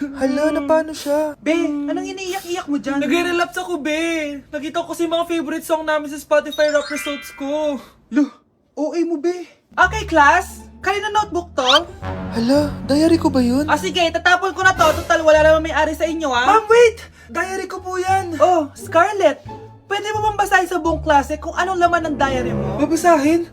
Hala, na paano siya? Be, anong iniiyak-iyak mo dyan? Nagre-relapse ako, be. Nakita ko kasi mga favorite song namin sa Spotify rap results ko. Loh, OA mo, be. Okay, class. Kanina notebook to? Hala, diary ko ba yun? Sige, tatapon ko na to. Total, wala naman may-ari sa inyo, ah. Ma'am, wait! Diary ko po yan. Oh, Scarlett. Pwede mo bang basahin sa buong klase kung anong laman ng diary mo? Babasahin?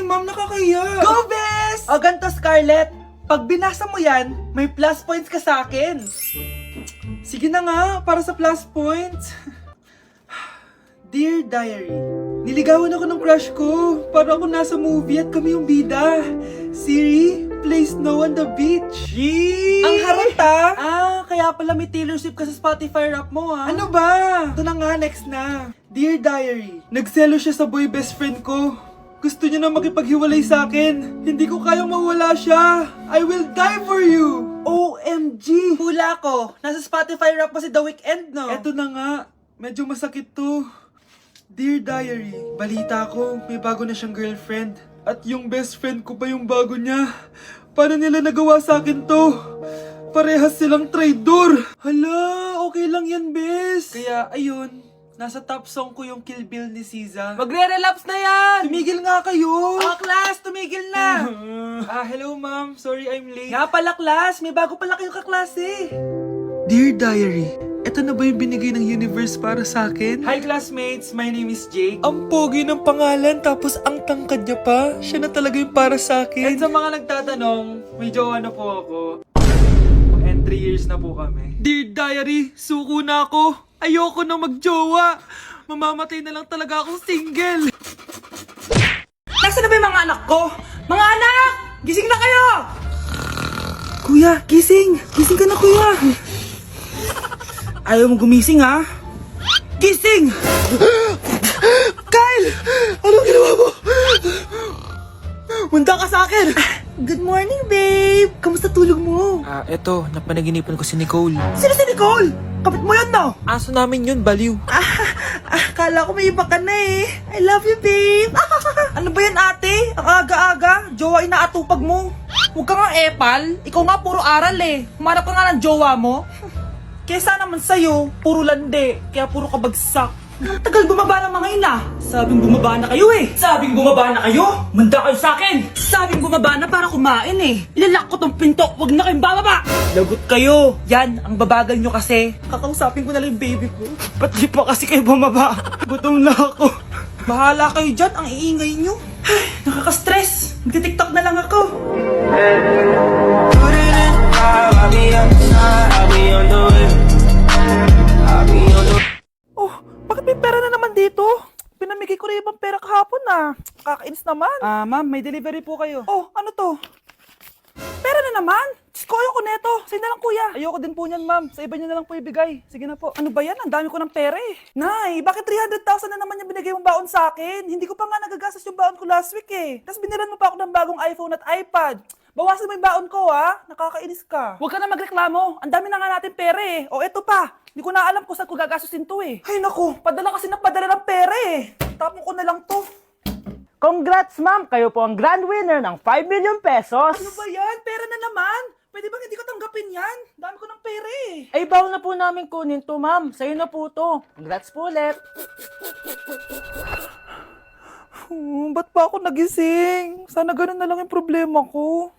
Ma'am, nakakaya. Go, Bes! O, ganito, Scarlett. Pag binasa mo yan, may plus points ka sa akin. Sige na nga, para sa plus points. Dear Diary, Niligawan ako ng crush ko. Para ako nasa movie at kami yung bida. Siri, play Snow on the Beach. Yee! ang harot kaya pala may Taylor Swift ka sa Spotify rap mo, ha? Ano ba? Ito na nga, next na. Dear Diary, Nagselo siya sa boy best friend ko. Gusto niya na makipaghiwalay sa akin. Hindi ko kayang mawala siya. I will die for you. OMG! Hula ko, nasa Spotify rap mo si The Weeknd, no? Eto na nga. Medyo masakit to. Dear Diary, balita ko, may bago na siyang girlfriend. At yung best friend ko pa yung bago niya. Paano nila nagawa sa akin to? Parehas silang traitor. Hala, okay lang yan, bes. Kaya, ayun, nasa top song ko yung Kill Bill ni SZA. Magre-relapse na yan! Tumigil nga kayo! Class, tumigil na! Hello ma'am. Sorry I'm late. Nga pala, class, may bago pala kayong kaklase. Dear Diary, eto na ba yung binigay ng universe para sa akin? Hi, classmates, my name is Jake. Ang pogi ng pangalan tapos ang tangkad niya pa. Siya na talaga yung para sa And akin. sa mga nagtatanong, may jowa na po ako. And 3 years na po kami. Dear Diary, suko na ako. Ayoko na magjowa. Mamamatay na lang talaga akong single. Nasaan na ba yung mga anak ko? Mga anak! Gising na kayo! Kuya, gising. Gising ka na kuya. Ayaw mo gumising, ha? Gising! Kyle! Anong ginawa mo? Munda ka sa akin! Good morning, babe! Kamusta tulog mo? Eto, napanaginipan ko si Nicole. Sino si Nicole? Kapit mo yun, no? Aso namin yun, baliw. Kala ko may iba ka na eh. I love you, babe. Ano ba yan, ate? Ang aga-aga. Jowa inaatupag mo. Huwag ka nga epal. Ikaw nga puro aral eh. Humarap ka nga ng jowa mo. Kesa naman sa'yo, puro lande. Kaya puro kabagsak. Ang tagal bumaba ng mga ina. Sabing bumaba na kayo eh. Sabing bumaba na kayo. Manda kayo sa akin. Sabing bumaba na para kumain eh. Ilalak ko tong pinto. Huwag na kayong bababa. Lagot kayo. Yan, ang babagal nyo kasi. Kakausapin ko na lang yung baby ko. Ba't di pa kasi kayo bumaba? Gutom na ako. Bahala kayo dyan. Ang iingay nyo. Ay, nakaka-stress. Magti-tiktok na lang ako. Oh, bakit may pera na naman dito? Pinamigay ko rin ibang pera kahapon ah. Kakainis naman. Ma'am, may delivery po kayo. Oh, ano to? Pera na naman? Diyos ko, ayoko neto. Sa'yo na lang kuya. Ayoko din po niyan, ma'am. Sa iba niyo na lang po ibigay. Sige na po. Ano ba yan? Ang dami ko ng pera eh. Nay, bakit 300,000 na naman yung binigay mong baon sa akin? Hindi ko pa nga nagagastos yung baon ko last week eh. Tapos binilan mo pa ako ng bagong iPhone at iPad. Bawasan mo yung baon ko ha. Nakakainis ka. Huwag ka na magreklamo. Ang dami na nga natin pera eh. O eto pa. Hindi ko na alam kung saan ko gagastusin to eh. Ay naku, padala kasi ng padala ng pera eh. Tapon ko na lang to. Congrats, ma'am! Kayo po ang grand winner ng 5 million pesos! Ano ba yan? Pera na naman. Pwede bang hindi ko tanggapin yan? Dami ko ng pera eh. Ay, bawal na po namin kunin to, ma'am. Sa'yo na po to. Congrats po ulit. Ba't pa ako nagising? Sana ganun na lang yung problema ko.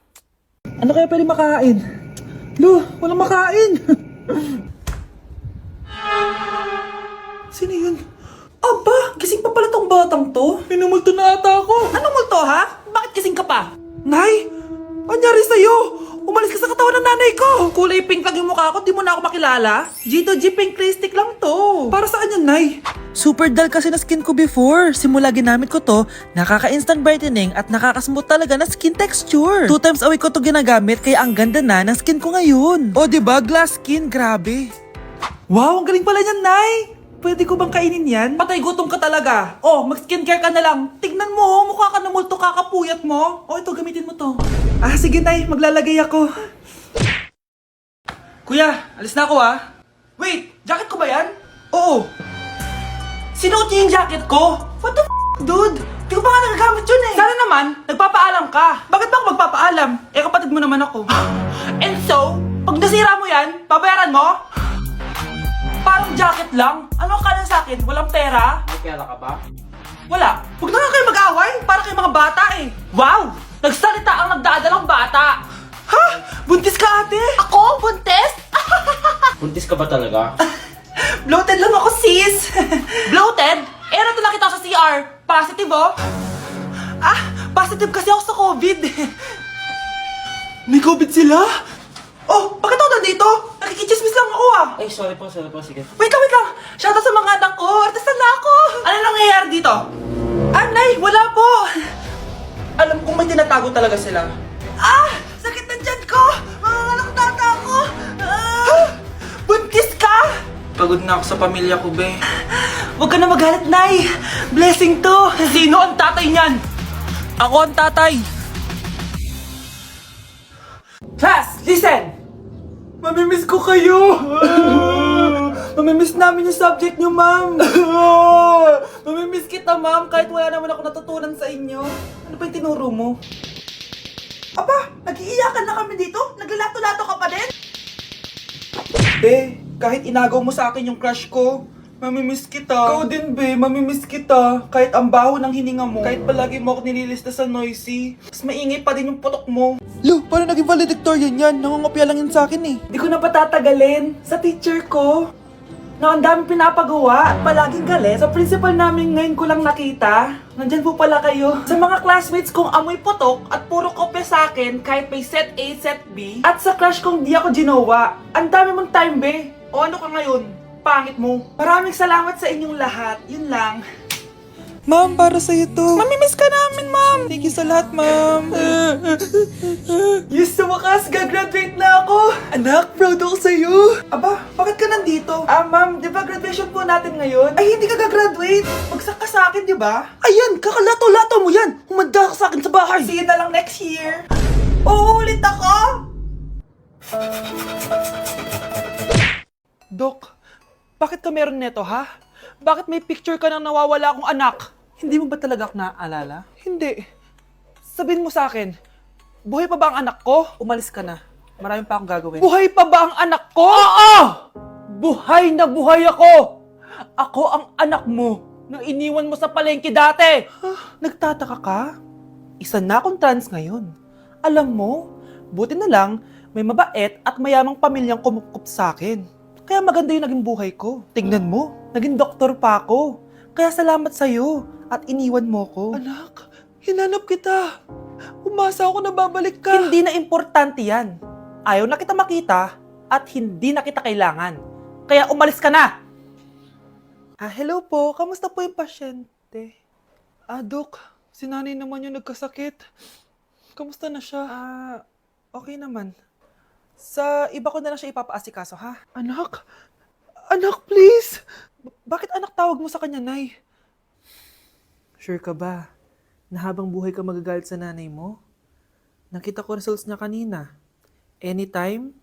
Ano kaya pwede makain? Lo, walang makain. Sino yun? Aba, gising pa pala tong batang to. Minumulto na ata ako. Anong multo ha? Bakit gising ka pa? Nay, anyari sa'yo? Umalis ka sa katawan ng nanay ko. Kulay pink lang yung mukha ko, di mo na ako makilala. G2G pink lipstick lang to. Para saan yan, Nay? Super dull kasi na skin ko before. Simula ginamit ko to, nakaka-instant brightening at nakaka-smooth talaga na skin texture. 2 times a week ko to ginagamit kaya ang ganda na ng skin ko ngayon. O diba, glass skin, grabe. Wow, ang galing pala niyan, Nay. Pwede ko bang kainin yan? Patay gutom ka talaga. Oh, mag-skincare ka na lang. Tignan mo, mukha ka na multo kakapuyat mo. Oh, ito, gamitin mo to. Sige, Nay. Maglalagay ako. Kuya, alis na ako Wait, jacket ko ba yan? Oo. Sinuot niyo yung jacket ko? What the dude? Di ko pa nga nagagamit yun eh. Sana naman, nagpapaalam ka. Bakit ba ako magpapaalam? Kapatid mo naman ako. And so, Pag nasira mo yan, babayaran mo? Parang jacket lang. Ano ka na sa akin? Walang pera? May pera ka ba? Wala. Huwag na nga kayo mag-away. Para kayo mga bata eh. Wow! Nagsalita ang nagdadalang bata. Ha? Buntis ka ate? Ako? Buntis? Buntis ka ba talaga? Bloated lang ako sis. Bloated? Eh ano nakita ko sa CR? Positive oh. Positive kasi ako sa COVID. May COVID sila? Oh, bakit ako nandito? Nakikichismis lang ako ah. Ay, sorry po, sige. Wait lang. Shoutout sa mga anak ko. Artista na ako. Ano nangyayari dito? Nay, wala po. Alam kong may tinatago talaga sila. Sakit na dyan ko. Manganganak tata ako. Buntis ka? Pagod na ako sa pamilya ko, be. Huwag ka na magalit, Nay. Blessing to. Sino ang tatay niyan? Ako ang tatay. Class, listen! Mamimiss ko kayo! Mamimiss namin yung subject nyo, ma'am! Mamimiss kita, ma'am, kahit wala naman ako natutunan sa inyo. Ano ba yung tinuro mo? Aba, nag-iiyakan na kami dito? Naglalato-lato ka pa din? Be, kahit inagaw mo sa akin yung crush ko, mamimiss kita. Ikaw din, be, mamimiss kita. Kahit ang baho ng hininga mo, kahit palagi mo ako nililista sa noisy, mas maingay pa din yung putok mo. Lo, paano naging valedictorian yan? Nangungopia lang yan sa akin eh. Di ko na patatagalin sa teacher ko na ang daming pinapagawa at palaging galit. Sa principal namin ngayon ko lang nakita. Nandyan po pala kayo. Sa mga classmates kong amoy putok at puro kopya sa akin kahit may set A, set B. At sa crush kong di ako ginawa. Ang dami mong time, be. O ano ka ngayon? Pangit mo. Maraming salamat sa inyong lahat. Yun lang. Ma'am, para sa'yo to. Mamimiss ka namin, ma'am. Thank you sa lahat, ma'am. Yes, sa wakas, gagraduate na ako. Anak, proud ako sa'yo! Aba, bakit ka nandito? Ma'am, di ba graduation po natin ngayon? Ay, hindi ka gagraduate. Bagsak ka sa akin, di ba? Ayan, kakalato-lato mo yan. Humanda ka sa akin sa bahay. See you na lang next year. Uulit ako? Dok, bakit ka meron neto, ha? Bakit may picture ka nang nawawala akong anak? Hindi mo ba talaga ako naaalala? Hindi. Sabihin mo sa akin, buhay pa ba ang anak ko? Umalis ka na. Marami pa akong gagawin. Buhay pa ba ang anak ko? Oo! Buhay na buhay ako! Ako ang anak mo na iniwan mo sa palengke dati. Nagtataka ka? Isa na akong trans ngayon. Alam mo, buti na lang may mabait at mayamang pamilyang kumukup sa akin. Kaya maganda yung naging buhay ko. Tingnan mo, naging doktor pa ako. Kaya salamat sa'yo at iniwan mo ko. Anak, hinanap kita. Umasa ako na babalik ka. Hindi na importante yan. Ayaw na kita makita at hindi na kita kailangan. Kaya umalis ka na! Hello po. Kamusta po yung pasyente? Dok, si nanay naman yung nagkasakit. Kamusta na siya? Okay naman. Sa iba ko na lang siya ipapaasikaso, ha? Anak? Anak, please! Bakit anak tawag mo sa kanya, Nay? Sure ka ba na habang buhay ka magagalit sa nanay mo? Nakita ko results niya kanina. Anytime,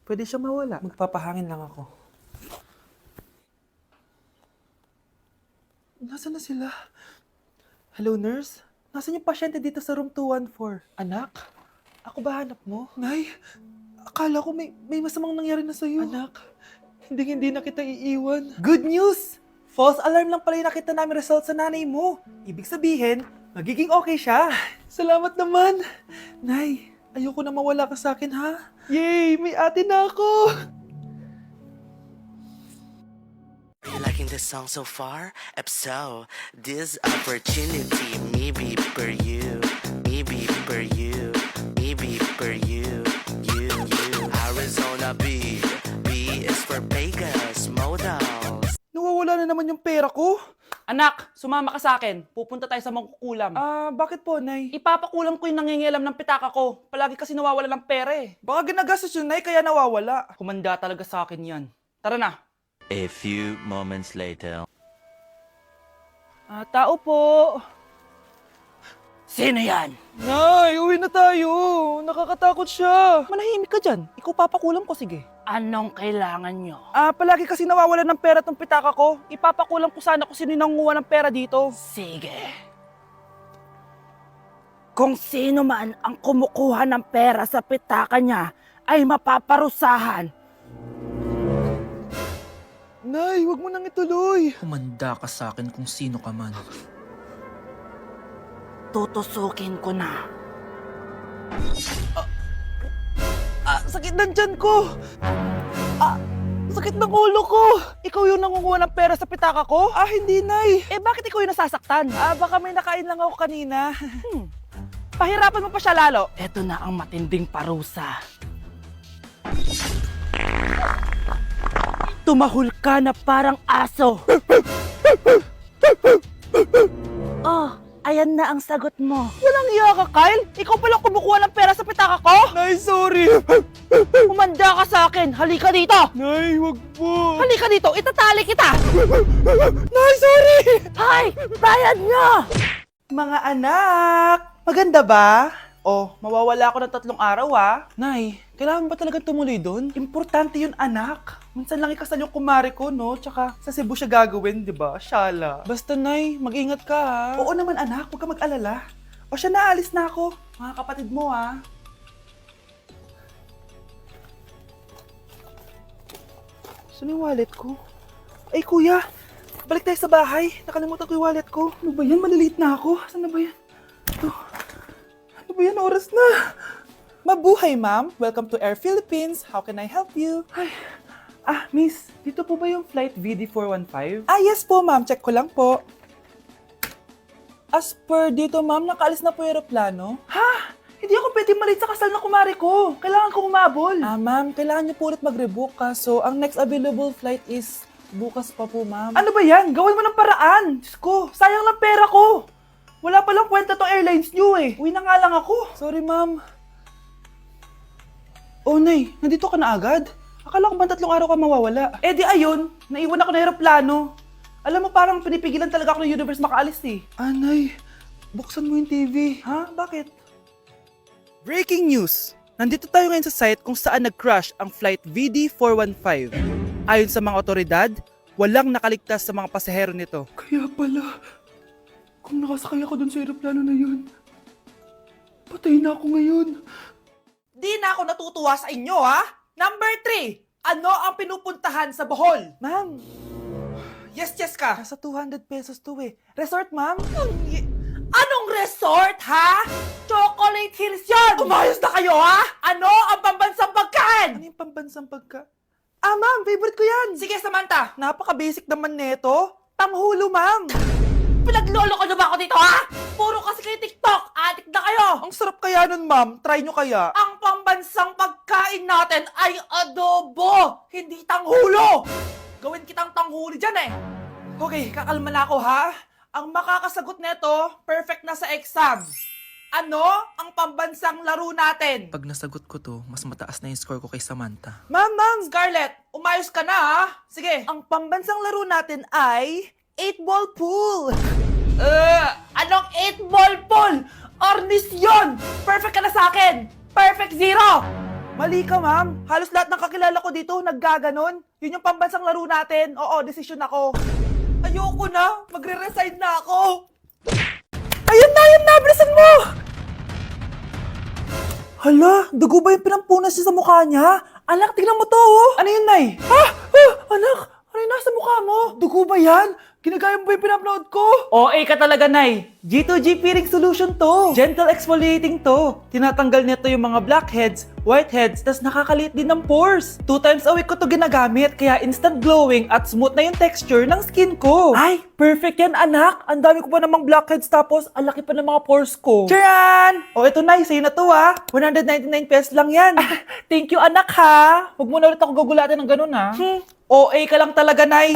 pwede siya mawala. Magpapahangin lang ako. Nasaan na sila? Hello, nurse? Nasaan yung pasyente dito sa room 214? Anak? Ako ba hanap mo? Nay, akala ko may masamang nangyari na sa'yo. Anak, hindi na kita iiwan. Good news! False alarm lang pala yung nakita namin result sa nanay mo. Ibig sabihin, magiging okay siya. Salamat naman. Nay, ayoko na mawala ka sa akin, ha? Yay! May ate na ako! Are you liking this song so far? If so, this opportunity maybe for you, maybe for you, maybe for you, you. Arizona B is for Vegas models. Nawawala na naman yung pera ko. Anak, sumama ka sa akin. Pupunta tayo sa mangkukulam. Bakit po, Nay? Ipapakulam ko yung nangingialam ng pitaka ko. Palagi kasi nawawala ng pera eh. Baka ginagastos yun, Nay, kaya nawawala. Kumanda talaga sa akin yan. Tara na. A few moments later. Tao po. Sino yan? Nay, uwi na tayo. Nakakatakot siya. Manahimik ka dyan. Ikaw papakulam ko, sige. Anong kailangan nyo? Palagi kasi nawawala ng pera tong pitaka ko. Ipapakulam ko sana kung sino nanguha ng pera dito. Sige. Kung sino man ang kumukuha ng pera sa pitaka niya ay mapaparusahan. Nay, wag mo nang ituloy. Humanda ka sa akin kung sino ka man. Tutusukin ko na. Sakit ng tiyan ko! Sakit ng ulo ko! Ikaw yung nangunguha ng pera sa pitaka ko? Hindi, Nay. Bakit ikaw yung nasasaktan? Baka may nakain lang ako kanina. Pahirapan mo pa siya lalo. Eto na ang matinding parusa. Tumahol ka na parang aso. Oh, ayan na ang sagot mo. Walang iya ka, Kyle. Ikaw palang kumukuha ng pera sa pitaka ko? Nay, sorry. Humanda ka sa akin. Halika dito. Nay, wag po. Halika dito, itatali kita! Nay, sorry. Hay, bayad nyo. Mga anak, maganda ba? Mawawala ako ng 3 araw Nay, kailangan ba talaga tumuloy doon? Importante yun, anak. Minsan lang ikasal yung kumare ko, no? Tsaka sa Cebu siya gagawin, di ba? Shala. Basta, Nay, mag-ingat ka, ha? Oo naman, anak. Huwag ka mag-alala. Siya, naalis na ako. Mga kapatid mo, Saan yung wallet ko? Ay, kuya. Balik tayo sa bahay. Nakalimutan ko yung wallet ko. Ano ba yan? Maliliit na ako. Saan na ba yan? Ito. Ano ba yan? Oras na. Mabuhay, ma'am. Welcome to Air Philippines. How can I help you? Ay. Miss. Dito po ba yung flight VD415? Yes po, ma'am. Check ko lang po. As per dito, ma'am, nakaalis na po yung aeroplano. Hindi ako pwede malit sa kasal na kumari ko. Kailangan ko umabol. Ma'am, kailangan niyo po ulit mag-rebook So, ang next available flight is bukas pa po, ma'am. Ano ba yan? Gawin mo ng paraan. Diyos ko, sayang lang pera ko. Wala palang kwenta tong airlines niyo Uwi na nga lang ako. Sorry, ma'am. Nay, nandito ka na agad? Akala ko ba 3 araw ka mawawala? Di ayun, naiwan ako na aeroplano. Alam mo, parang pinipigilan talaga ako ng universe makaalis Nay, buksan mo yung TV. Bakit? Breaking news! Nandito tayo ngayon sa site kung saan nag-crash ang flight VD415. Ayon sa mga otoridad, walang nakaligtas sa mga pasahero nito. Kaya pala, kung nakasakay ako dun sa aeroplano na yun, patay na ako ngayon. Di na ako natutuwa sa inyo, Number 3, ano ang pinupuntahan sa Bohol? Ma'am, yes ka. Nasa 200 pesos to Resort, ma'am? Anong resort, Chocolate Hills yun! Umayos na kayo, Ano ang pambansang pagkain? Ano yung pambansang pagkain? Ma'am, favorite ko yan! Sige, Samantha! Napaka-basic naman neto. Tanghulo, ma'am! Pinaglolo ko na ba ako dito, Puro kasi kayo TikTok! Adik na kayo! Ang sarap kaya nun, ma'am. Try nyo kaya. Ang pambansang pagkain natin ay adobo! Hindi tanghulo! Gawin kitang tanghuli dyan Okay, kakalma na ako, Ang makakasagot neto, perfect na sa exam. Ano ang pambansang laro natin? Pag nasagot ko to, mas mataas na yung score ko kay Samantha. Ma'am! Scarlett, umayos ka na, Sige. Ang pambansang laro natin ay 8-ball pool. Anong 8-ball pool? Ornis yun! Perfect ka na sa akin! Perfect 0! Mali ka, ma'am. Halos lahat ng kakilala ko dito naggaganon. Yun yung pambansang laro natin. Oo, desisyon ako. Ayoko na. Magre-resign na ako. Ayun na! Bilisan mo! Hala, dugo ba yung pinampunas niya sa mukha niya? Anak, tignan mo to, Ano yun, Nay? Anak, ano yung nasa mukha mo? Dugo ba yan? Ginagaya mo ba yung pinupload ko? OA ka talaga, Nay. G2G peeling solution to. Gentle exfoliating to. Tinatanggal nito yung mga blackheads, whiteheads, tas nakakaliit din ng pores. 2 times a week ko to ginagamit, kaya instant glowing at smooth na yung texture ng skin ko. Ay, perfect yan, anak. Ang dami ko pa namang blackheads tapos ang laki pa ng mga pores ko. Charan! Ito, Nay, sa'yo na to, 199 pesos lang yan. Thank you, anak, Huwag mo na ulit ako gagulatin ng ganun, OA ka lang talaga, Nay.